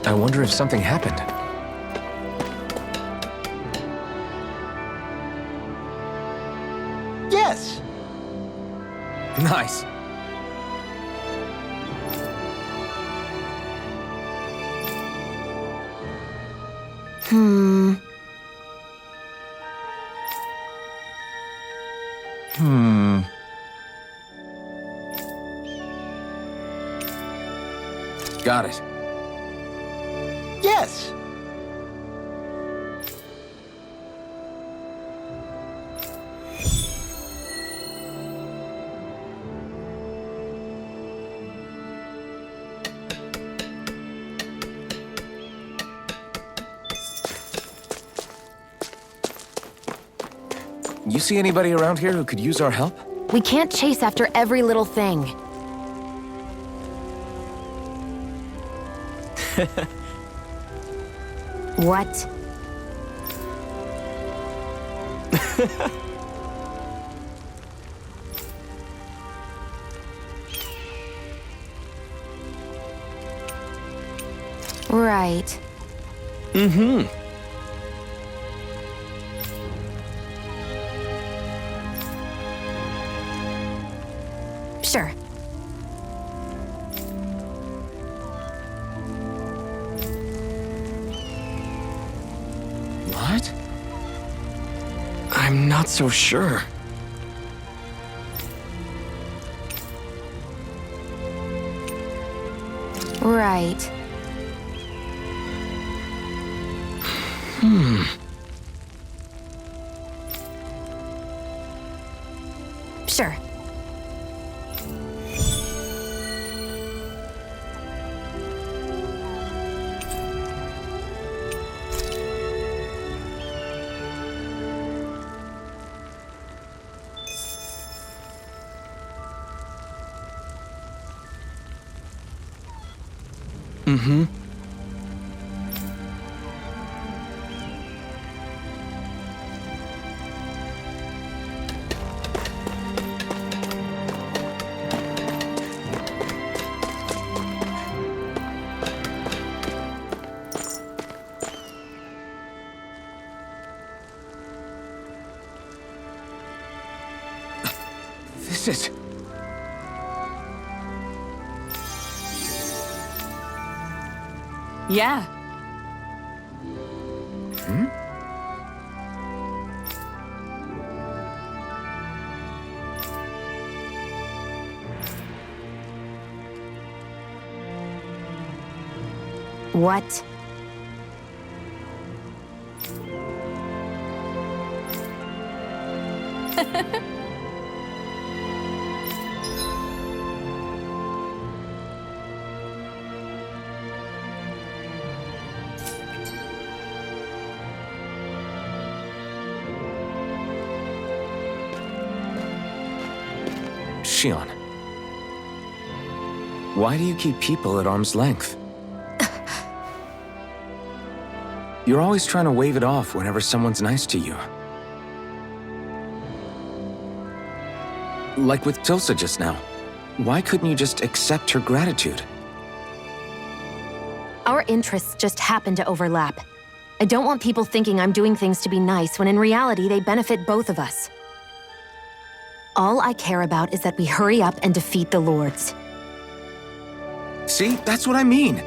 I wonder if something happened. Yes! Nice. Got it. Yes! You see anybody around here who could use our help? We can't chase after every little thing. What? Right. Mm-hmm. Sure. What? I'm not so sure. Right. Sure. Mm-hmm. This is... Yeah. Hmm? What? Shionne. Why do you keep people at arm's length? You're always trying to wave it off whenever someone's nice to you. Like with Tilsa just now. Why couldn't you just accept her gratitude? Our interests just happen to overlap. I don't want people thinking I'm doing things to be nice when in reality they benefit both of us. All I care about is that we hurry up and defeat the Lords. See, that's what I mean.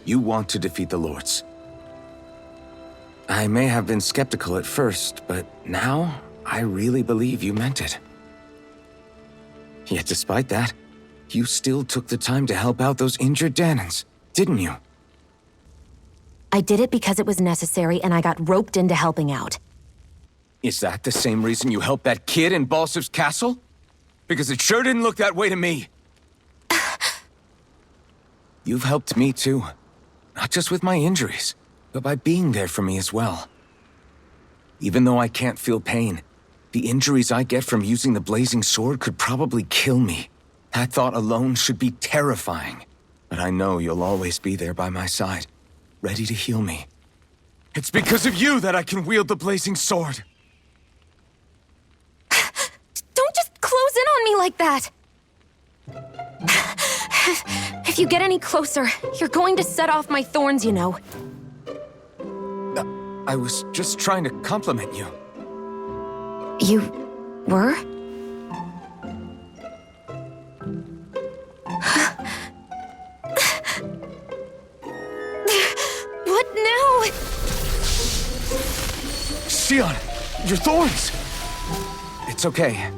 You want to defeat the Lords. I may have been skeptical at first, but now I really believe you meant it. Yet despite that, you still took the time to help out those injured Dahnans, didn't you? I did it because it was necessary and I got roped into helping out. Is that the same reason you helped that kid in Balsiv's castle? Because it sure didn't look that way to me. You've helped me too. Not just with my injuries, but by being there for me as well. Even though I can't feel pain, the injuries I get from using the blazing sword could probably kill me. That thought alone should be terrifying. But I know you'll always be there by my side, ready to heal me. It's because of you that I can wield the blazing sword. Don't just close in on me like that! If you get any closer, you're going to set off my thorns, you know. I was just trying to compliment you. You were? What now? Shionne, your thorns! It's okay.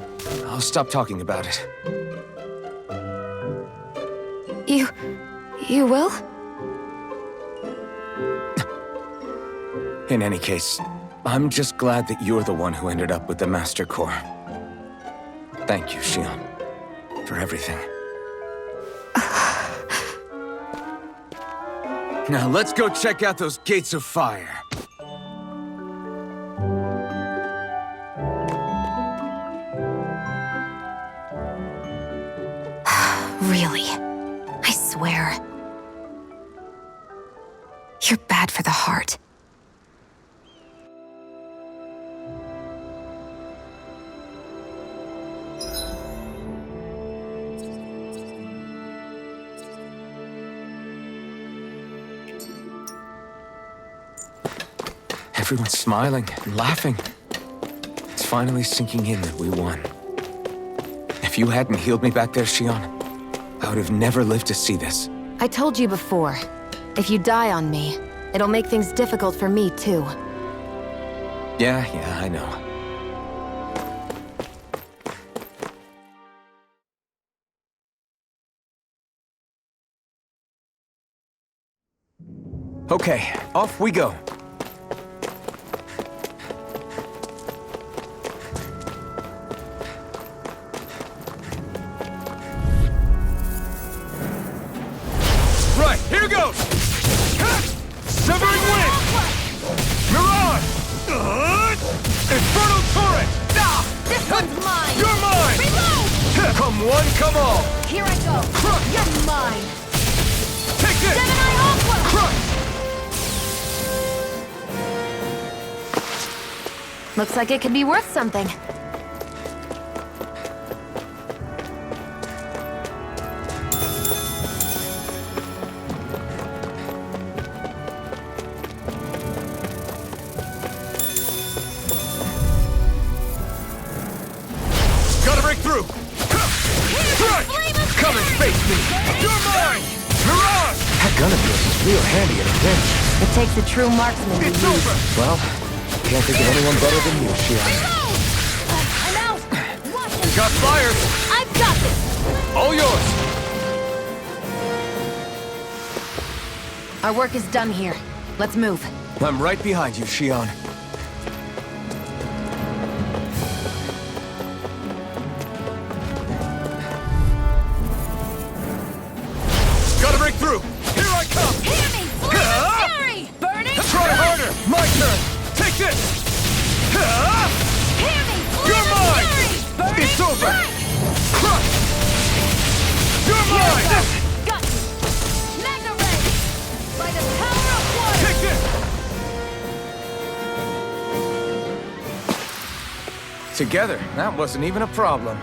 I'll stop talking about it. You will? In any case, I'm just glad that you're the one who ended up with the Master Core. Thank you, Shionne, for everything. Now let's go check out those gates of fire. Really? I swear. You're bad for the heart. Everyone's smiling and laughing. It's finally sinking in that we won. If you hadn't healed me back there, Shionne, I would have never lived to see this. I told you before, if you die on me, it'll make things difficult for me, too. Yeah, I know. Okay, off we go. Right, here goes! Severing Wind! Mirage! Infernal Torrent! This one's mine! You're mine! Reload! Come one, come all! Here I go! Crush! You're mine! Take this! Gemini Aqua! Crush! Looks like it could be worth something. Gotta break through! Strike! Come and face me! You're mine! Mirage! That gun of yours is real handy at a pinch. It takes a true marksman to It's use. over! Well, can't think of anyone better than you, Shionne. I'm out! Watch him! Got fire! I've got this! All yours! Our work is done here. Let's move. I'm right behind you, Shionne. Gotta break through! Here I come! Hear me! Fury! Burning! Try harder! My turn! Take this! Hear me! You're mine! Burning! It's over! Crush! You're mine! Got you! Mega Ray! By the power of water! Take this! Together, that wasn't even a problem.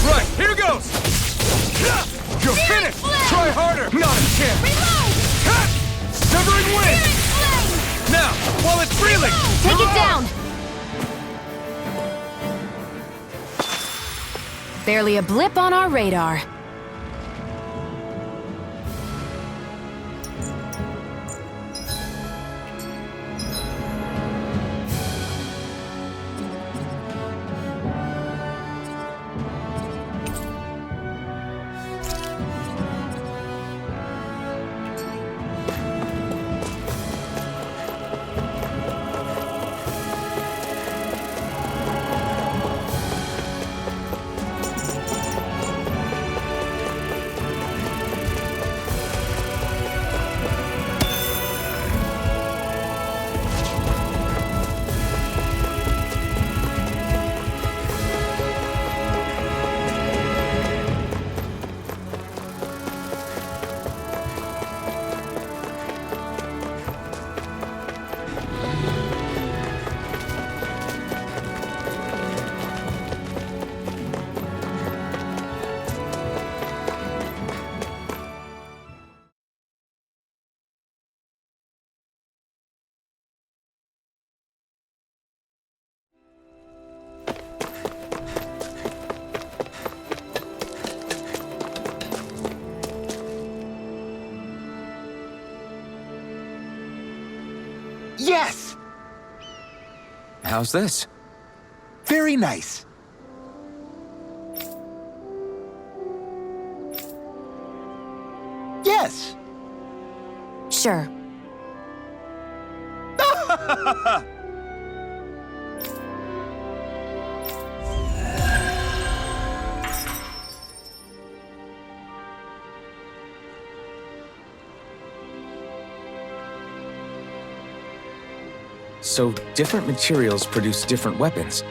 Right, here goes! You're finished! Try harder! Not a chance! Reload! Severing Wind! Now, while it's reeling! Take it down! Barely a blip on our radar. How's this? Very nice. Yes. Sure. So, different materials produce different weapons,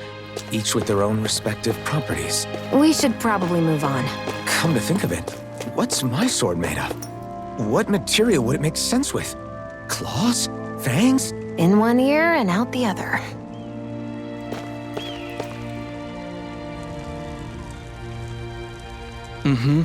each with their own respective properties. We should probably move on. Come to think of it, what's my sword made of? What material would it make sense with? Claws? Fangs? In one ear and out the other. Mm-hmm.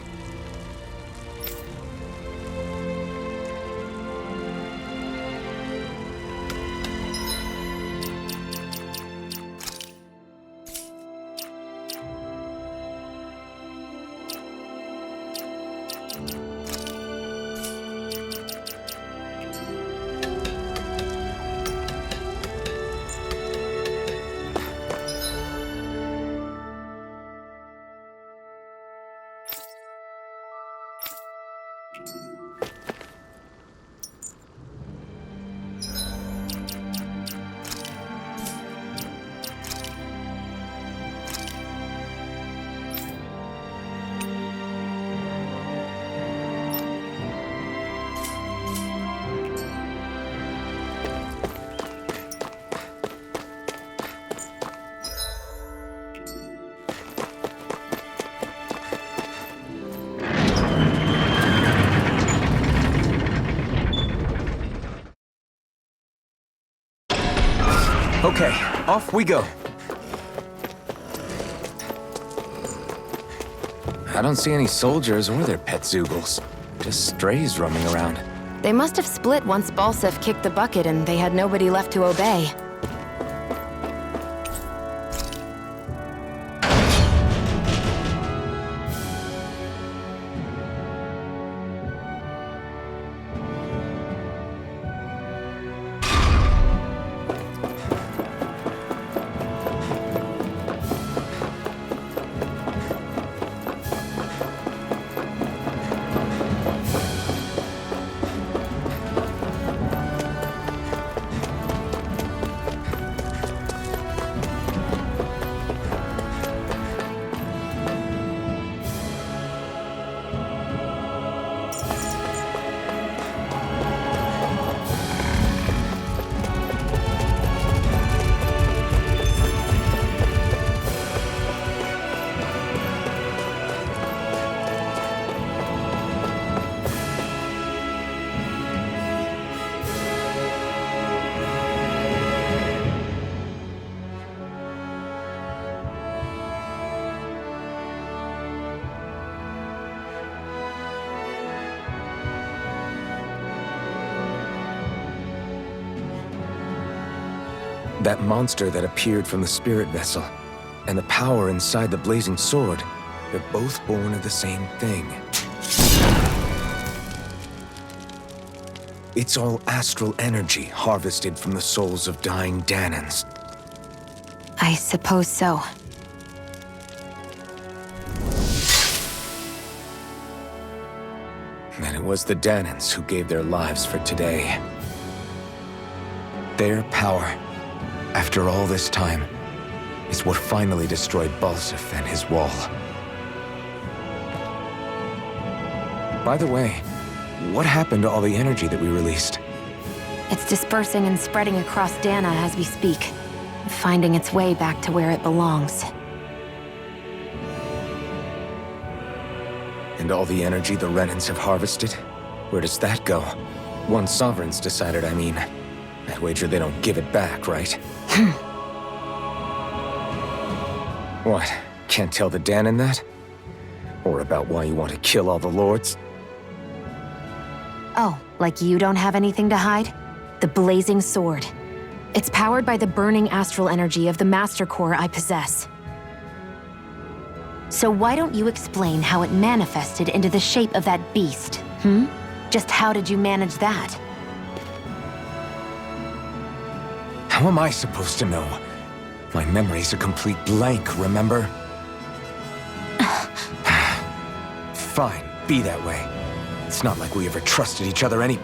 Okay, off we go. I don't see any soldiers or their pet Zoogles. Just strays roaming around. They must have split once Balsef kicked the bucket and they had nobody left to obey. That monster that appeared from the spirit vessel, and the power inside the blazing sword, they're both born of the same thing. It's all astral energy harvested from the souls of dying Dahnans. I suppose so. And it was the Dahnans who gave their lives for today. Their power, after all this time, is what finally destroyed Balsef and his wall. By the way, what happened to all the energy that we released? It's dispersing and spreading across Dahna as we speak, finding its way back to where it belongs. And all the energy the Renans have harvested? Where does that go? Once Sovereign's decided, I mean. I'd wager they don't give it back, right? What? Can't tell the Dahnan that? Or about why you want to kill all the lords? Oh, like you don't have anything to hide? The blazing sword. It's powered by the burning astral energy of the Master Core I possess. So why don't you explain how it manifested into the shape of that beast, Just how did you manage that? How am I supposed to know? My memory's a complete blank, remember? Fine, be that way. It's not like we ever trusted each other any...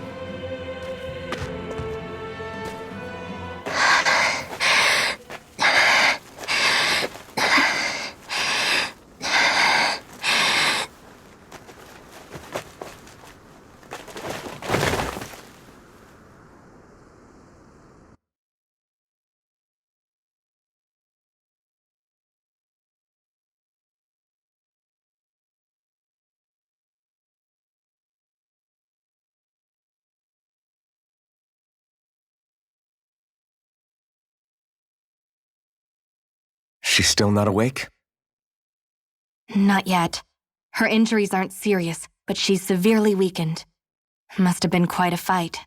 She's still not awake? Not yet. Her injuries aren't serious, but she's severely weakened. Must have been quite a fight.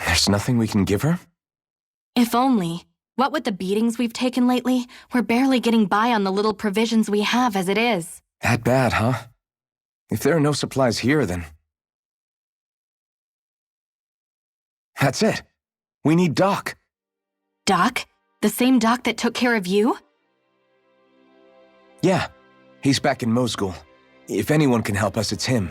There's nothing we can give her? If only. What with the beatings we've taken lately, we're barely getting by on the little provisions we have as it is. That bad, huh? If there are no supplies here, then... That's it. We need Doc. Doc? The same Doc that took care of you? Yeah, he's back in Mosgul. If anyone can help us, it's him.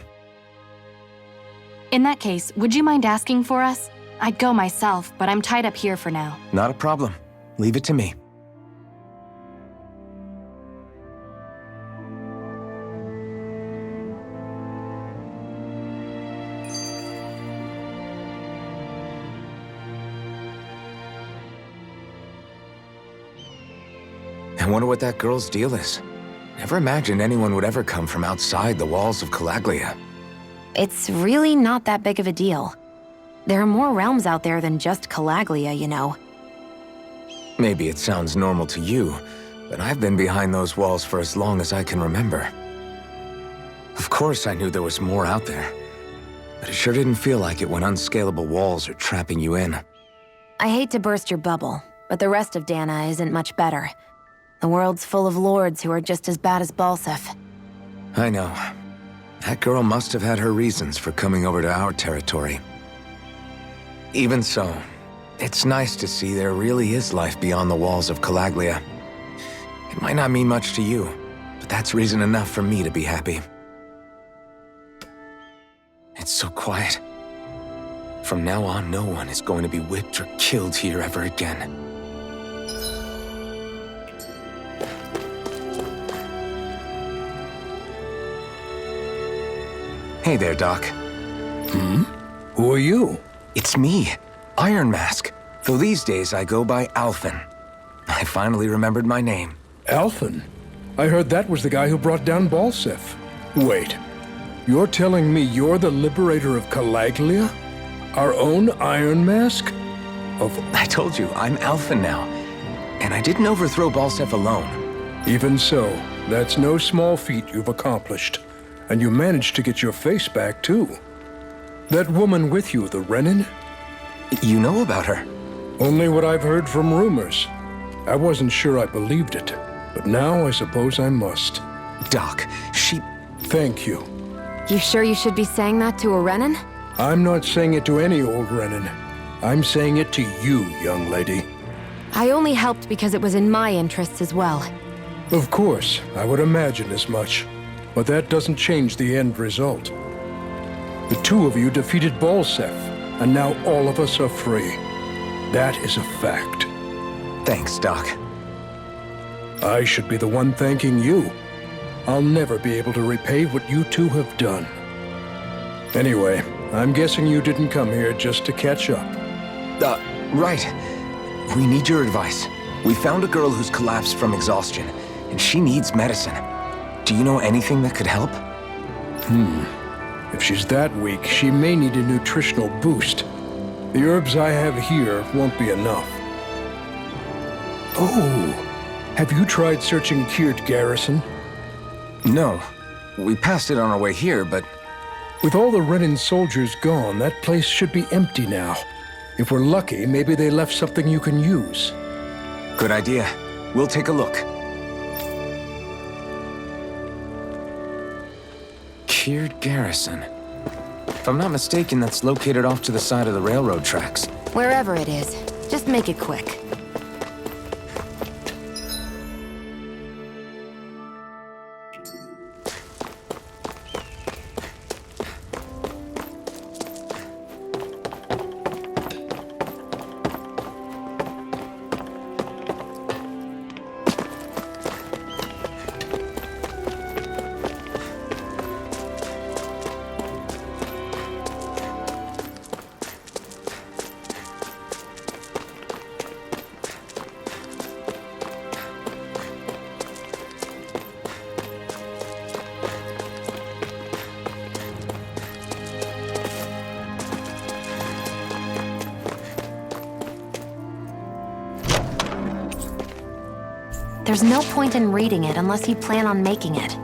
In that case, would you mind asking for us? I'd go myself, but I'm tied up here for now. Not a problem. Leave it to me. I wonder what that girl's deal is. Never imagined anyone would ever come from outside the walls of Calaglia. It's really not that big of a deal. There are more realms out there than just Calaglia, you know. Maybe it sounds normal to you, but I've been behind those walls for as long as I can remember. Of course I knew there was more out there, but it sure didn't feel like it when unscalable walls are trapping you in. I hate to burst your bubble, but the rest of Dahna isn't much better. The world's full of lords who are just as bad as Balseph. I know. That girl must have had her reasons for coming over to our territory. Even so, it's nice to see there really is life beyond the walls of Calaglia. It might not mean much to you, but that's reason enough for me to be happy. It's so quiet. From now on, no one is going to be whipped or killed here ever again. Hey there, Doc. Who are you? It's me, Iron Mask. Though these days I go by Ulvhan. I finally remembered my name. Ulvhan? I heard that was the guy who brought down Balseph. Wait, you're telling me you're the liberator of Calaglia? Our own Iron Mask? I told you, I'm Ulvhan now. And I didn't overthrow Balseph alone. Even so, that's no small feat you've accomplished. And you managed to get your face back, too. That woman with you, the Renin? You know about her? Only what I've heard from rumors. I wasn't sure I believed it, but now I suppose I must. Doc, she... Thank you. You sure you should be saying that to a Renin? I'm not saying it to any old Renin. I'm saying it to you, young lady. I only helped because it was in my interests as well. Of course, I would imagine as much. But that doesn't change the end result. The two of you defeated Balseph, and now all of us are free. That is a fact. Thanks, Doc. I should be the one thanking you. I'll never be able to repay what you two have done. Anyway, I'm guessing you didn't come here just to catch up. Right. We need your advice. We found a girl who's collapsed from exhaustion, and she needs medicine. Do you know anything that could help? If she's that weak, she may need a nutritional boost. The herbs I have here won't be enough. Oh, have you tried searching Kird Garrison? No. We passed it on our way here, but... With all the Renin soldiers gone, that place should be empty now. If we're lucky, maybe they left something you can use. Good idea. We'll take a look. Kird Garrison. If I'm not mistaken, that's located off to the side of the railroad tracks. Wherever it is, just make it quick. There's no point in reading it unless you plan on making it.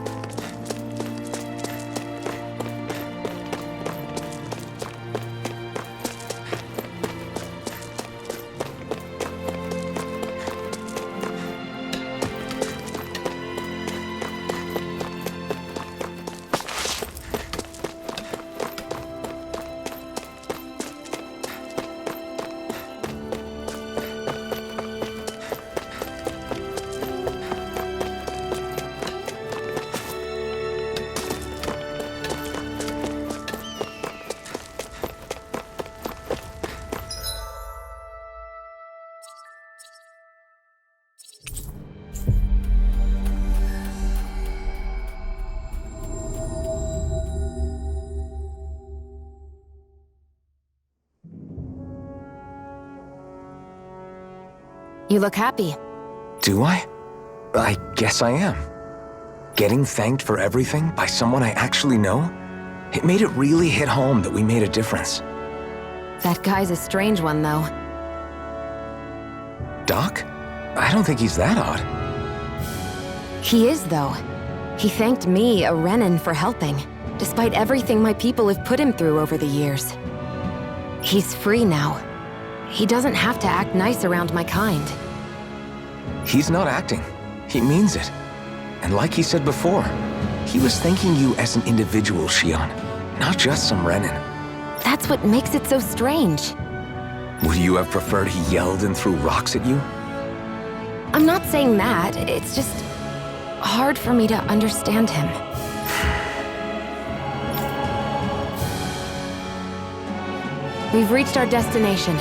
You look happy. Do I? I guess I am. Getting thanked for everything by someone I actually know? It made it really hit home that we made a difference. That guy's a strange one, though. Doc? I don't think he's that odd. He is, though. He thanked me, a Renan, for helping, despite everything my people have put him through over the years. He's free now. He doesn't have to act nice around my kind. He's not acting. He means it. And like he said before, he was thanking you as an individual, Shionne, not just some Renan. That's what makes it so strange. Would you have preferred he yelled and threw rocks at you? I'm not saying that. It's just hard for me to understand him. We've reached our destination.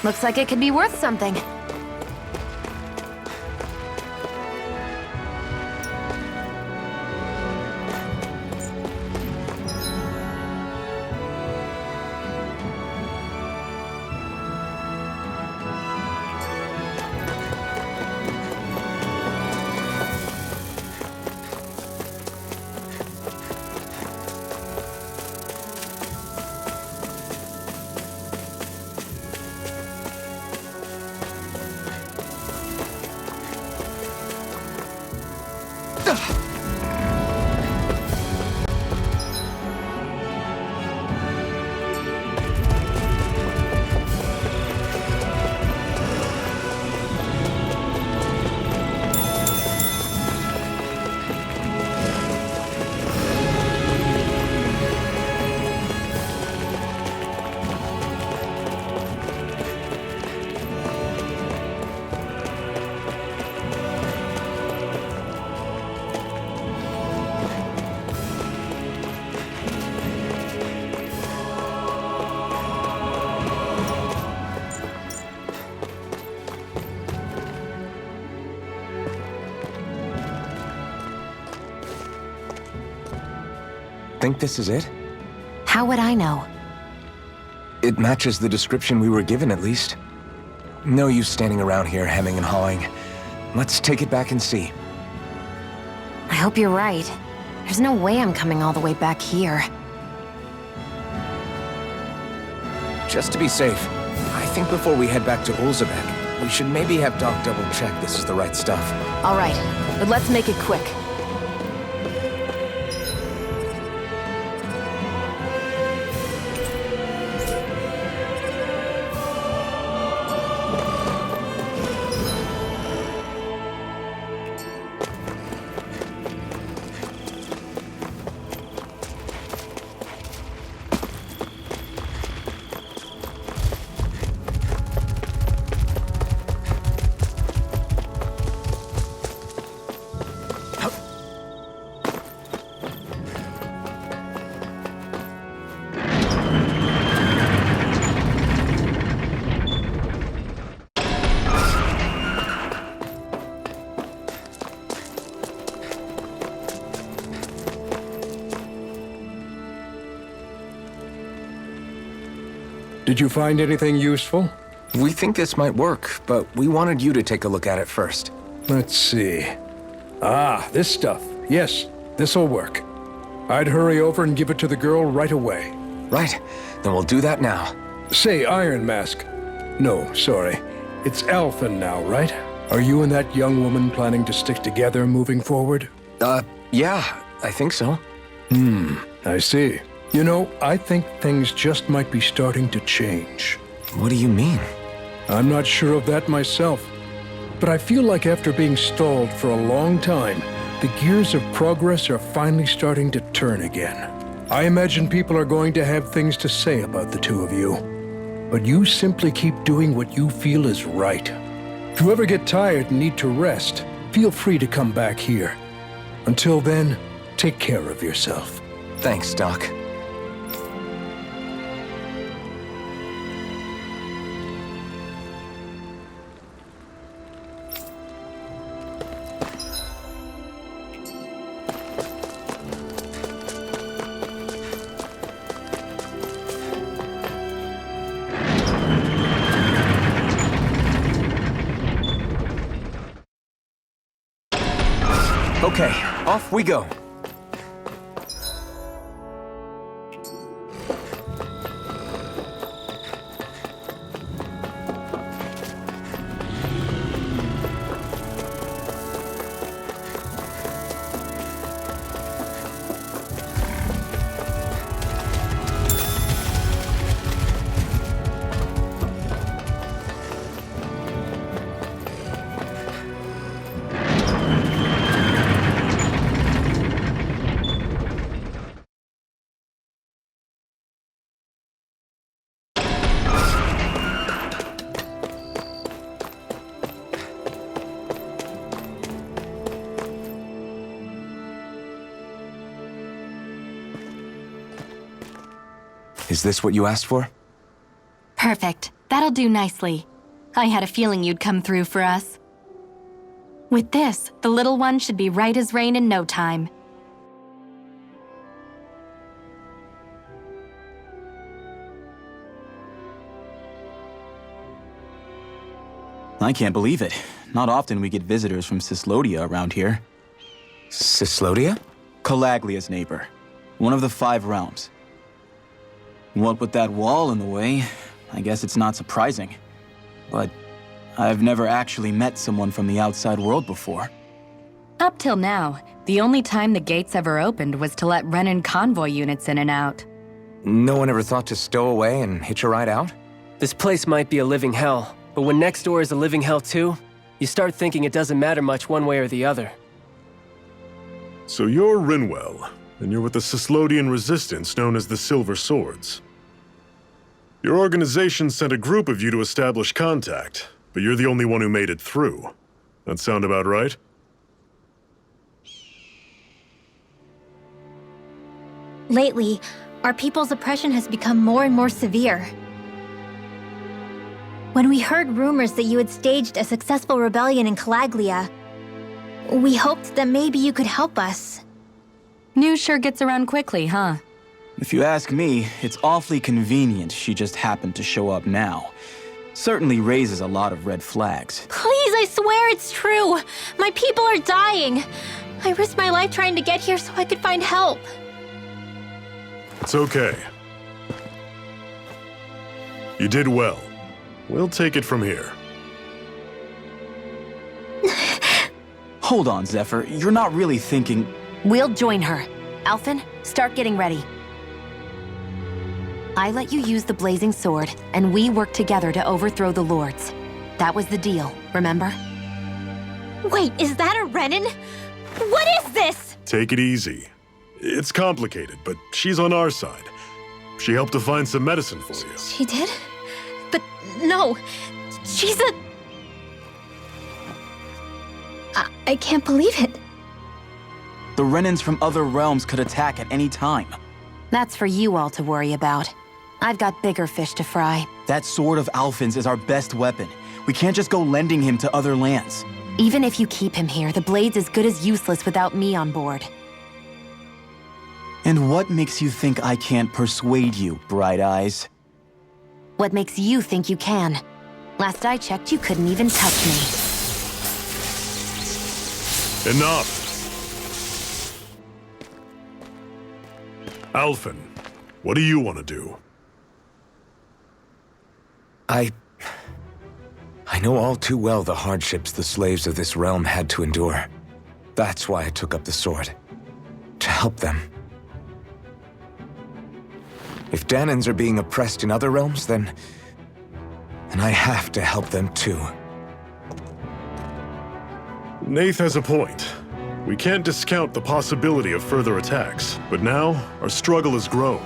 Looks like it could be worth something. Think this is it? How would I know? It matches the description we were given, at least. No use standing around here hemming and hawing. Let's take it back and see. I hope you're right. There's no way I'm coming all the way back here. Just to be safe, I think before we head back to Ulvhan, we should maybe have Doc double-check this is the right stuff. All right, but let's make it quick. Did you find anything useful? We think this might work, but we wanted you to take a look at it first. Let's see. Ah, this stuff. Yes, this'll work. I'd hurry over and give it to the girl right away. Right, then we'll do that now. Say, Iron Mask. No, sorry. It's Ulvhan now, right? Are you and that young woman planning to stick together moving forward? Yeah, I think so. I see. You know, I think things just might be starting to change. What do you mean? I'm not sure of that myself, but I feel like after being stalled for a long time, the gears of progress are finally starting to turn again. I imagine people are going to have things to say about the two of you, but you simply keep doing what you feel is right. If you ever get tired and need to rest, feel free to come back here. Until then, take care of yourself. Thanks, Doc. Okay, off we go. Is this what you asked for? Perfect. That'll do nicely. I had a feeling you'd come through for us. With this, the little one should be right as rain in no time. I can't believe it. Not often we get visitors from Cyslodia around here. Cyslodia? Calaglia's neighbor. One of the 5 realms. What with that wall in the way, I guess it's not surprising. But I've never actually met someone from the outside world before. Up till now, the only time the gates ever opened was to let Renan convoy units in and out. No one ever thought to stow away and hitch a ride out? This place might be a living hell, but when next door is a living hell too, you start thinking it doesn't matter much one way or the other. So you're Rinwell, and you're with the Cyslodian resistance known as the Silver Swords. Your organization sent a group of you to establish contact, but you're the only one who made it through. That sound about right? Lately, our people's oppression has become more and more severe. When we heard rumors that you had staged a successful rebellion in Calaglia, we hoped that maybe you could help us. News sure gets around quickly, huh? If you ask me, it's awfully convenient she just happened to show up now. Certainly raises a lot of red flags. Please, I swear it's true! My people are dying! I risked my life trying to get here so I could find help. It's okay. You did well. We'll take it from here. Hold on, Zephyr. You're not really thinking... We'll join her. Ulvhan, start getting ready. I let you use the blazing sword, and we worked together to overthrow the lords. That was the deal, remember? Wait, is that a Renan? What is this? Take it easy. It's complicated, but she's on our side. She helped to find some medicine for you. She did? But no, she's a... I can't believe it. The Renans from other realms could attack at any time. That's for you all to worry about. I've got bigger fish to fry. That sword of Ulvhan's is our best weapon. We can't just go lending him to other lands. Even if you keep him here, the blade's as good as useless without me on board. And what makes you think I can't persuade you, Bright Eyes? What makes you think you can? Last I checked, you couldn't even touch me. Enough! Ulvhan, what do you want to do? I know all too well the hardships the slaves of this realm had to endure. That's why I took up the sword. To help them. If Dahnans are being oppressed in other realms, then I have to help them too. Nath has a point. We can't discount the possibility of further attacks, but now our struggle has grown.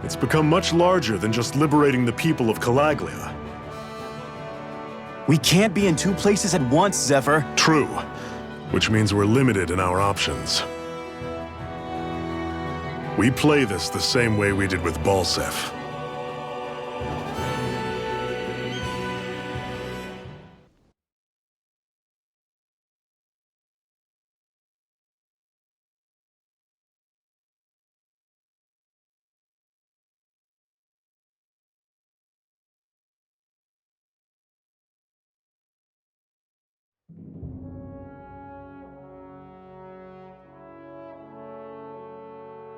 It's become much larger than just liberating the people of Calaglia. We can't be in two places at once, Zephyr. True, which means we're limited in our options. We play this the same way we did with Balseph.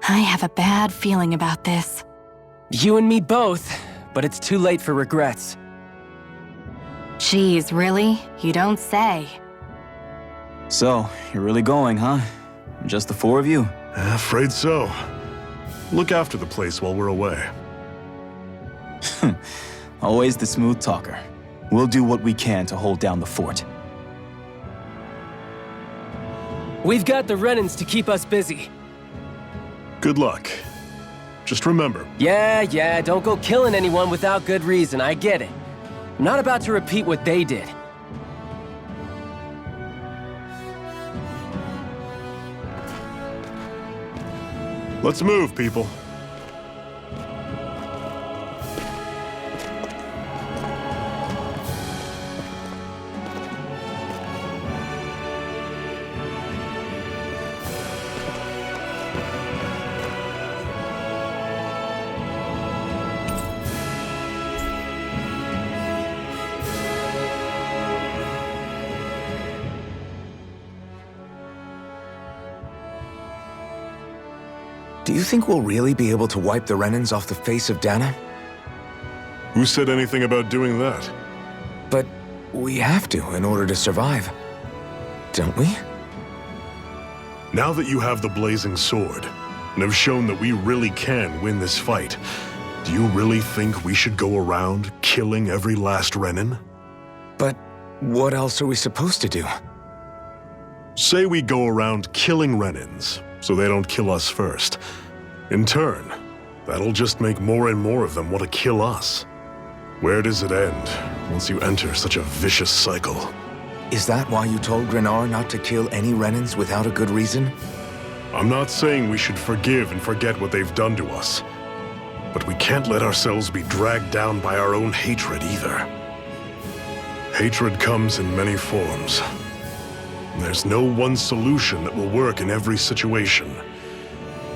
I have a bad feeling about this. You and me both, but it's too late for regrets. Geez, really? You don't say. So, you're really going, huh? Just the four of you? Afraid so. Look after the place while we're away. Always the smooth talker. We'll do what we can to hold down the fort. We've got the Renans to keep us busy. Good luck. Just remember. Yeah, don't go killing anyone without good reason, I get it. I'm not about to repeat what they did. Let's move, people. Do you think we'll really be able to wipe the Renans off the face of Dahna? Who said anything about doing that? But we have to in order to survive. Don't we? Now that you have the blazing sword, and have shown that we really can win this fight, do you really think we should go around killing every last Renan? But what else are we supposed to do? Say we go around killing Renans, so they don't kill us first. In turn, that'll just make more and more of them want to kill us. Where does it end once you enter such a vicious cycle? Is that why you told Grenar not to kill any Renans without a good reason? I'm not saying we should forgive and forget what they've done to us, but we can't let ourselves be dragged down by our own hatred either. Hatred comes in many forms. There's no one solution that will work in every situation.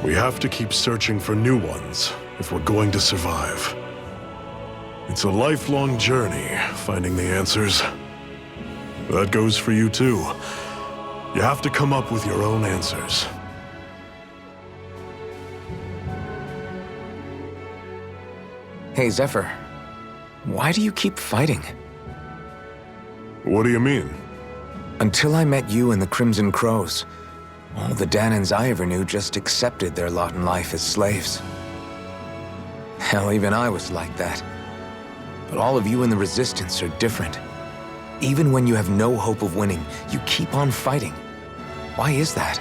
We have to keep searching for new ones if we're going to survive. It's a lifelong journey, finding the answers. That goes for you too. You have to come up with your own answers. Hey, Zephyr. Why do you keep fighting? What do you mean? Until I met you and the Crimson Crows, all the Dahnans I ever knew just accepted their lot in life as slaves. Hell, even I was like that. But all of you in the Resistance are different. Even when you have no hope of winning, you keep on fighting. Why is that?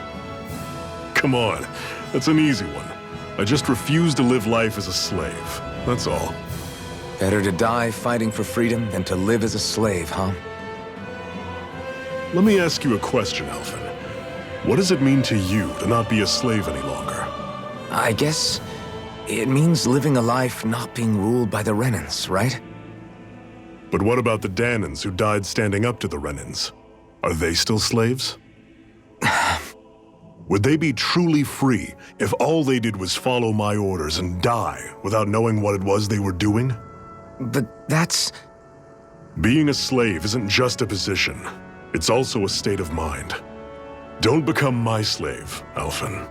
Come on, that's an easy one. I just refuse to live life as a slave, that's all. Better to die fighting for freedom than to live as a slave, huh? Let me ask you a question, Ulvhan. What does it mean to you to not be a slave any longer? I guess it means living a life not being ruled by the Renans, right? But what about the Dahnans who died standing up to the Renans? Are they still slaves? Would they be truly free if all they did was follow my orders and die without knowing what it was they were doing? But that's... Being a slave isn't just a position. It's also a state of mind. Don't become my slave, Ulvhan.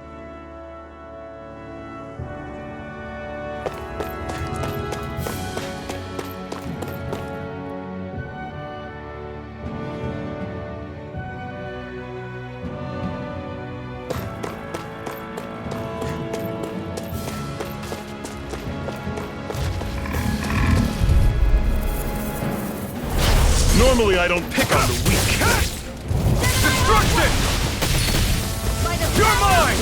Normally I don't pick on the weak. Destruction! You're mine!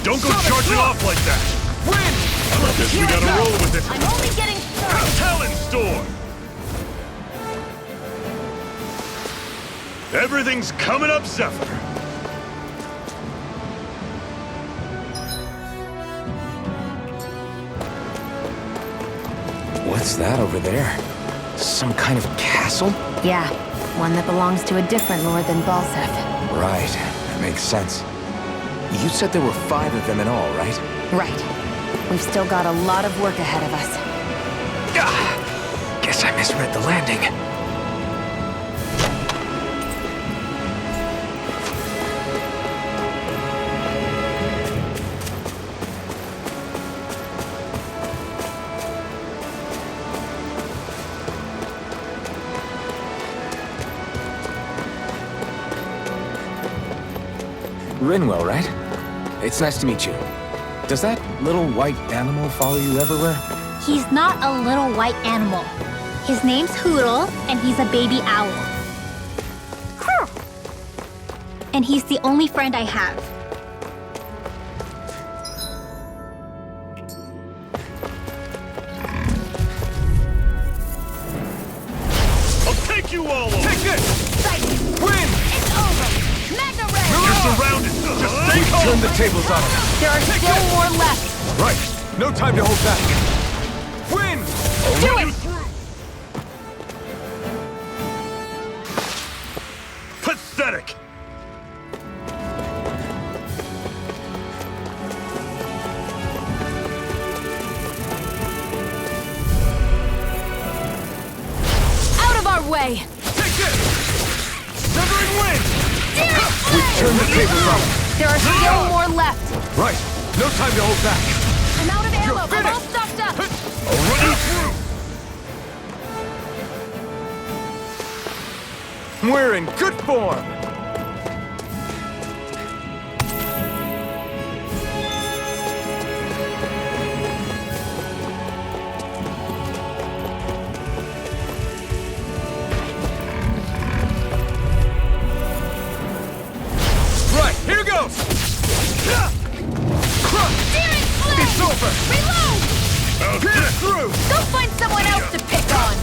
Don't go charging off like that! Win! Guess we gotta roll with it. I'm only getting started. Talon Storm! Everything's coming up, Zephyr. What's that over there? Some kind of castle? Yeah, one that belongs to a different lord than Balsef. Right, that makes sense. You said there were 5 of them in all, right? Right. We've still got a lot of work ahead of us. Guess I misread the landing. Rinwell, right? It's nice to meet you. Does that little white animal follow you everywhere? He's not a little white animal. His name's Hootle, and he's a baby owl. And he's the only friend I have. I'll take you all over! Take this! Win! It's over! Magna Ray! You're surrounded! Just stay calm! Turn the tables on him. There are still more left. Right. No time to hold back. Win! I'll Do run it! you through! Pathetic! Out of our way! Take this! Severing wind! Turn the tables on him. There are still more left. Right. No time to hold back. I'm out of ammo. I'm all finished. stocked up. I'll run you through! We're in good form. Right, here goes! It's over! Reload! Get through! Go find someone else to pick on.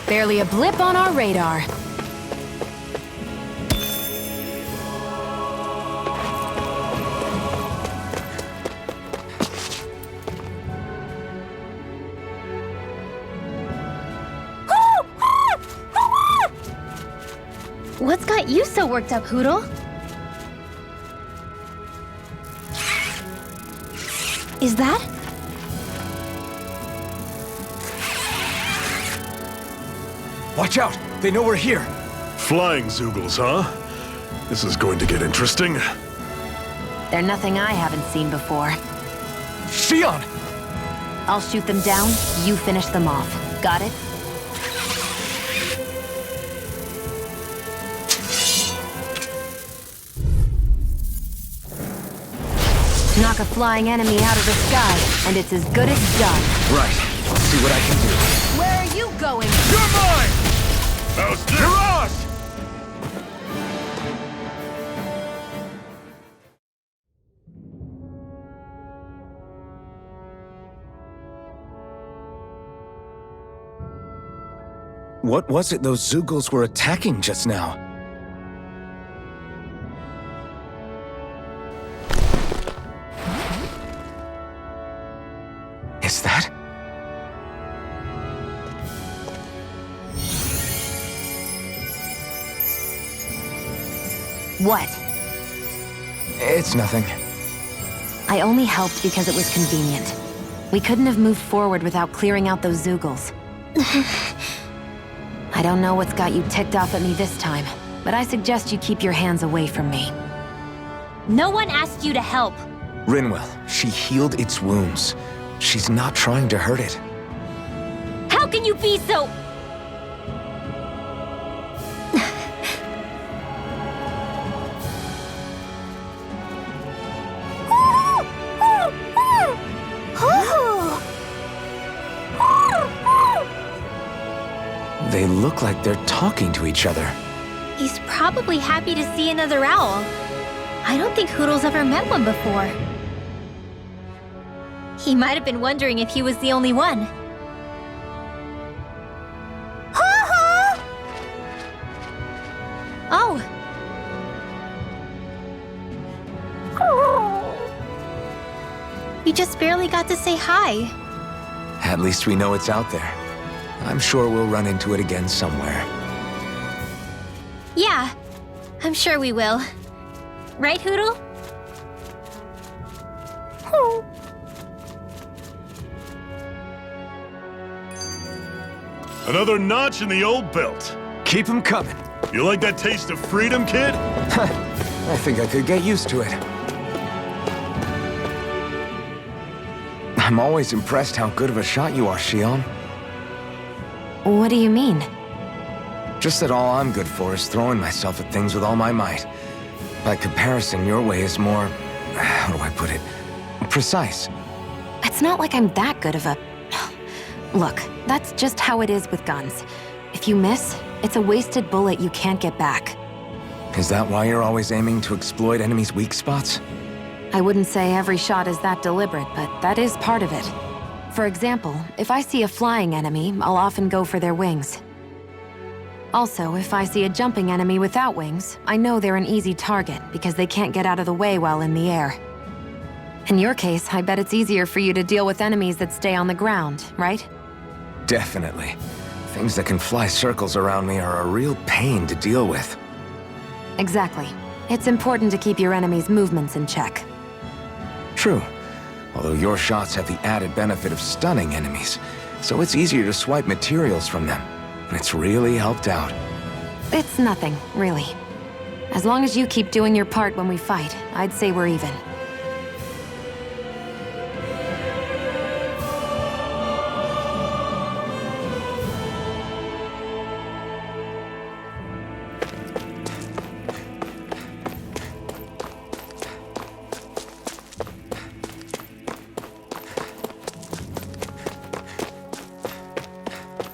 Barely a blip on our radar. What's got you so worked up, Hootle? Is that? Watch out. They know we're here. Flying Zoogles, huh? This is going to get interesting. They're nothing I haven't seen before. Shionne! I'll shoot them down, you finish them off. Got it? Knock a flying enemy out of the sky, and it's as good as done. Right. I'll see what I can do. Where are you going? You're mine! How's this? You're ours! What was it those Zoogles were attacking just now? Is that? What? It's nothing. I only helped because it was convenient. We couldn't have moved forward without clearing out those Zoogles. I don't know what's got you ticked off at me this time, but I suggest you keep your hands away from me. No one asked you to help. Rinwell, she healed its wounds. She's not trying to hurt it. How can you be so... They look like they're talking to each other. He's probably happy to see another owl. I don't think Hoodle's ever met one before. He might have been wondering if he was the only one. Oh. You just barely got to say hi. At least we know it's out there. I'm sure we'll run into it again somewhere. Yeah, I'm sure we will. Right, Hoodle? Another notch in the old belt. Keep 'em coming. You like that taste of freedom, kid? I think I could get used to it. I'm always impressed how good of a shot you are, Shionne. What do you mean? Just that all I'm good for is throwing myself at things with all my might. By comparison, your way is more... how do I put it? Precise. It's not like I'm that good of a... Look, that's just how it is with guns. If you miss, it's a wasted bullet you can't get back. Is that why you're always aiming to exploit enemies' weak spots? I wouldn't say every shot is that deliberate, but that is part of it. For example, if I see a flying enemy, I'll often go for their wings. Also, if I see a jumping enemy without wings, I know they're an easy target because they can't get out of the way while in the air. In your case, I bet it's easier for you to deal with enemies that stay on the ground, right? Definitely. Things that can fly circles around me are a real pain to deal with. Exactly. It's important to keep your enemy's movements in check. True. Although your shots have the added benefit of stunning enemies, so it's easier to swipe materials from them. It's really helped out. It's nothing, really. As long as you keep doing your part when we fight, I'd say we're even.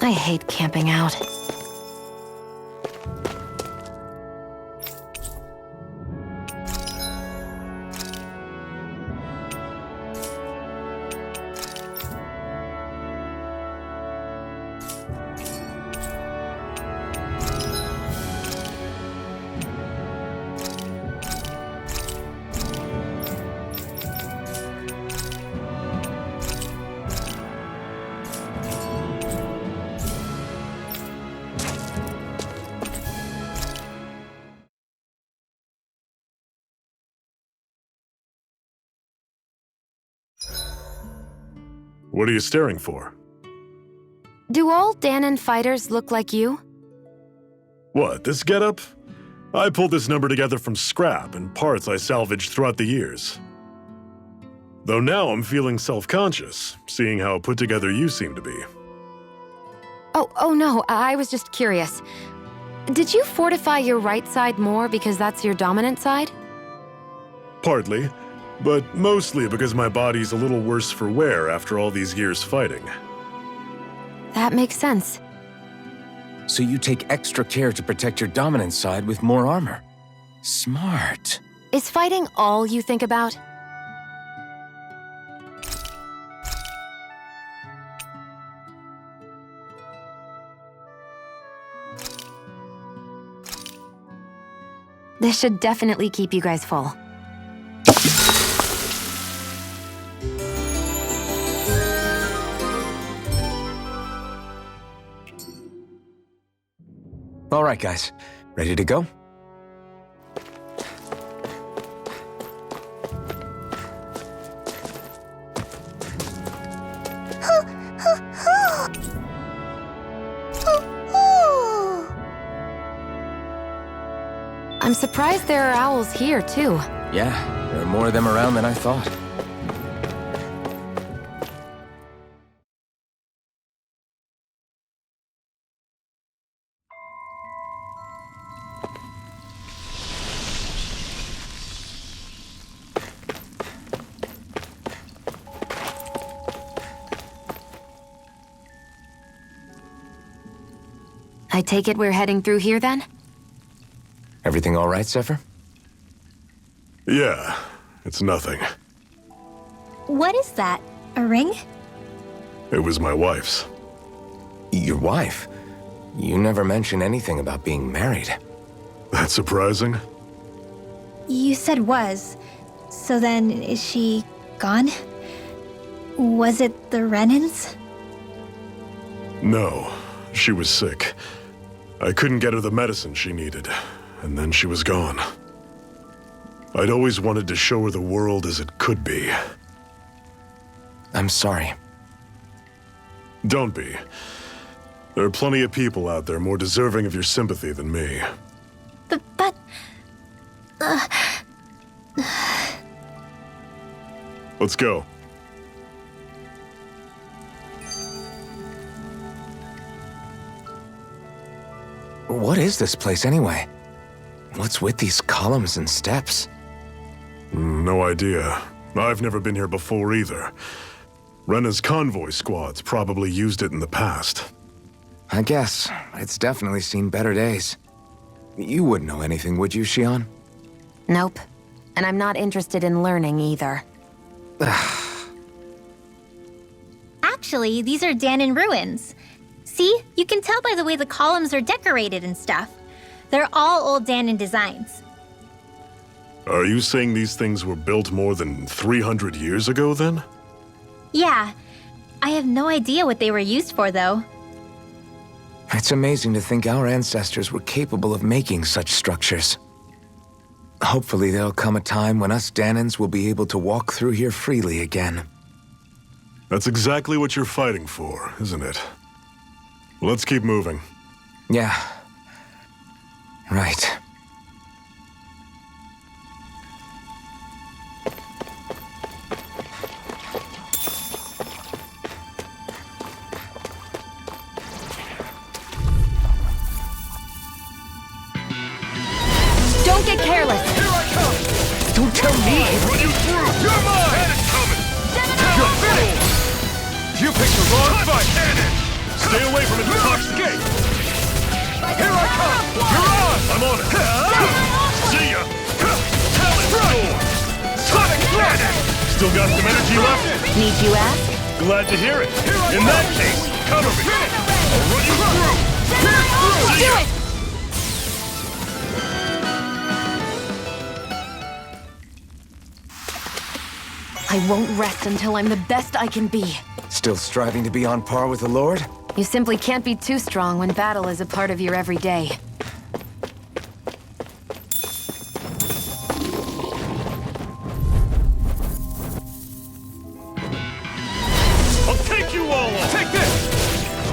I hate camping out. What are you staring for? Do all Dahnan fighters look like you? What, this getup? I pulled this number together from scrap and parts I salvaged throughout the years. Though now I'm feeling self-conscious, seeing how put together you seem to be. Oh no, I was just curious. Did you fortify your right side more because that's your dominant side? Partly, but mostly because my body's a little worse for wear after all these years fighting. That makes sense. So you take extra care to protect your dominant side with more armor. Smart. Is fighting all you think about? This should definitely keep you guys full. All right, guys. Ready to go? surprised there are owls here, too. Yeah, there are more of them around than I thought. I take it we're heading through here, then? Everything all right, Zephyr? Yeah, it's nothing. What is that? A ring? It was my wife's. Your wife? You never mentioned anything about being married. That's surprising? You said was. So then, is she gone? Was it the Renans? No, she was sick. I couldn't get her the medicine she needed, and then she was gone. I'd always wanted to show her the world as it could be. I'm sorry. Don't be. There are plenty of people out there more deserving of your sympathy than me. But... Let's go. What is this place, anyway? What's with these columns and steps? No idea. I've never been here before either. Rena's convoy squads probably used it in the past. I guess. It's definitely seen better days. You wouldn't know anything, would you, Shionne? Nope. And I'm not interested in learning either. Actually, these are Dahnan ruins. See? You can tell by the way the columns are decorated and stuff. They're all old Dahnan designs. Are you saying these things were built more than 300 years ago, then? Yeah. I have no idea what they were used for, though. It's amazing to think our ancestors were capable of making such structures. Hopefully there'll come a time when us Dahnans will be able to walk through here freely again. That's exactly what you're fighting for, isn't it? Let's keep moving. Yeah. Right. Don't get careless! Here I come! Don't tell me! I'll run you through! You're mine! And it's coming! You're finished! You picked the wrong fight! Cannon! Stay away from it, Escape! Here I come! You're on! I'm on it! See ya! Talent Storm! Sonic Cannon! Still got some energy left? Need you ask? Glad to hear it. I In go. that case, cover me! I'll run you through! See Do ya! it! I won't rest until I'm the best I can be. Still striving to be on par with the Lord? You simply can't be too strong when battle is a part of your everyday. I'll take you all on! Take this!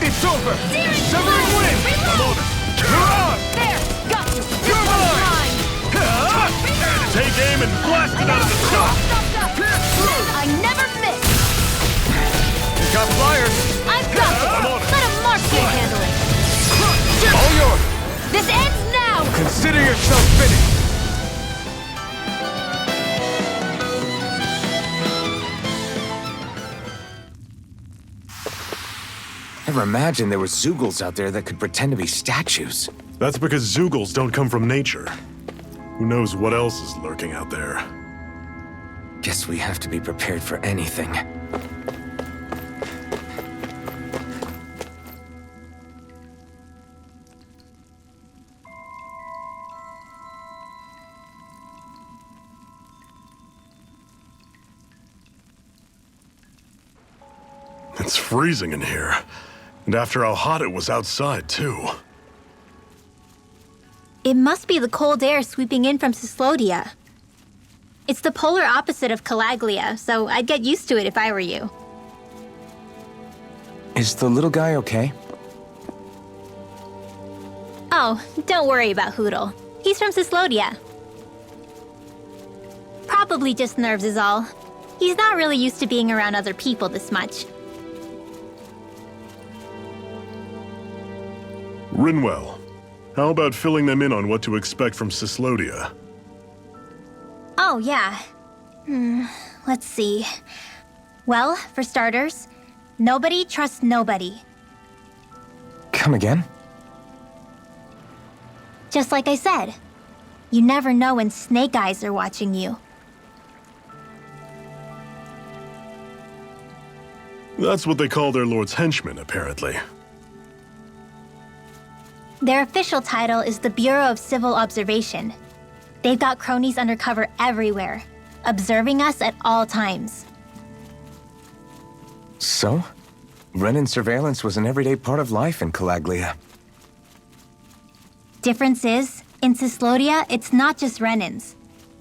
It's over! Sever the wind! I'm on it! You're on! There! Got you! You're mine! Take aim and blast it out of the sky! I never miss! You got flyers! I've got it! I'm on it! Let a marksman handle it! All yours! This ends now! Consider yourself finished! Never imagined there were Zeugles out there that could pretend to be statues. That's because Zeugles don't come from nature. Who knows what else is lurking out there? Guess we have to be prepared for anything. It's freezing in here. And after how hot it was outside, too. It must be the cold air sweeping in from Cyslodia. It's the polar opposite of Calaglia, so I'd get used to it if I were you. Is the little guy okay? Oh, don't worry about Hootle. He's from Cyslodia. Probably just nerves is all. He's not really used to being around other people this much. Rinwell, how about filling them in on what to expect from Cyslodia? Oh, yeah. Let's see. Well, for starters, nobody trusts nobody. Come again? Just like I said, you never know when snake eyes are watching you. That's what they call their lord's henchmen, apparently. Their official title is the Bureau of Civil Observation. They've got cronies undercover everywhere, observing us at all times. So? Renin surveillance was an everyday part of life in Calaglia. Difference is, in Cyslodia, it's not just Renins.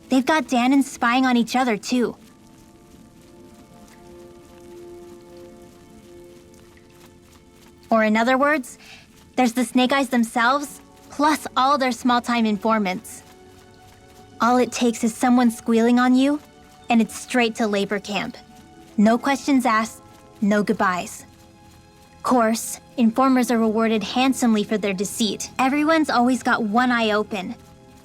They've got Dahnan spying on each other, too. Or in other words, there's the Snake Eyes themselves, plus all their small-time informants. All it takes is someone squealing on you, and it's straight to labor camp. No questions asked, no goodbyes. Course, informers are rewarded handsomely for their deceit. Everyone's always got one eye open,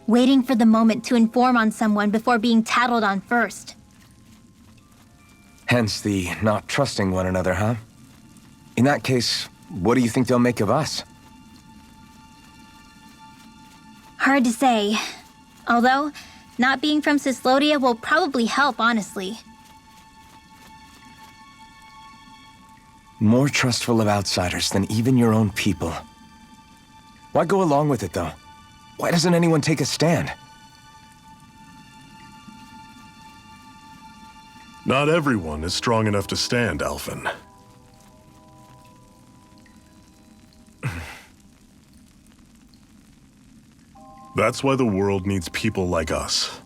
waiting for the moment to inform on someone before being tattled on first. Hence the not trusting one another, huh? In that case, what do you think they'll make of us? Hard to say. Although, not being from Cyslodia will probably help, honestly. More trustful of outsiders than even your own people. Why go along with it, though? Why doesn't anyone take a stand? Not everyone is strong enough to stand, Ulvhan. That's why the world needs people like us.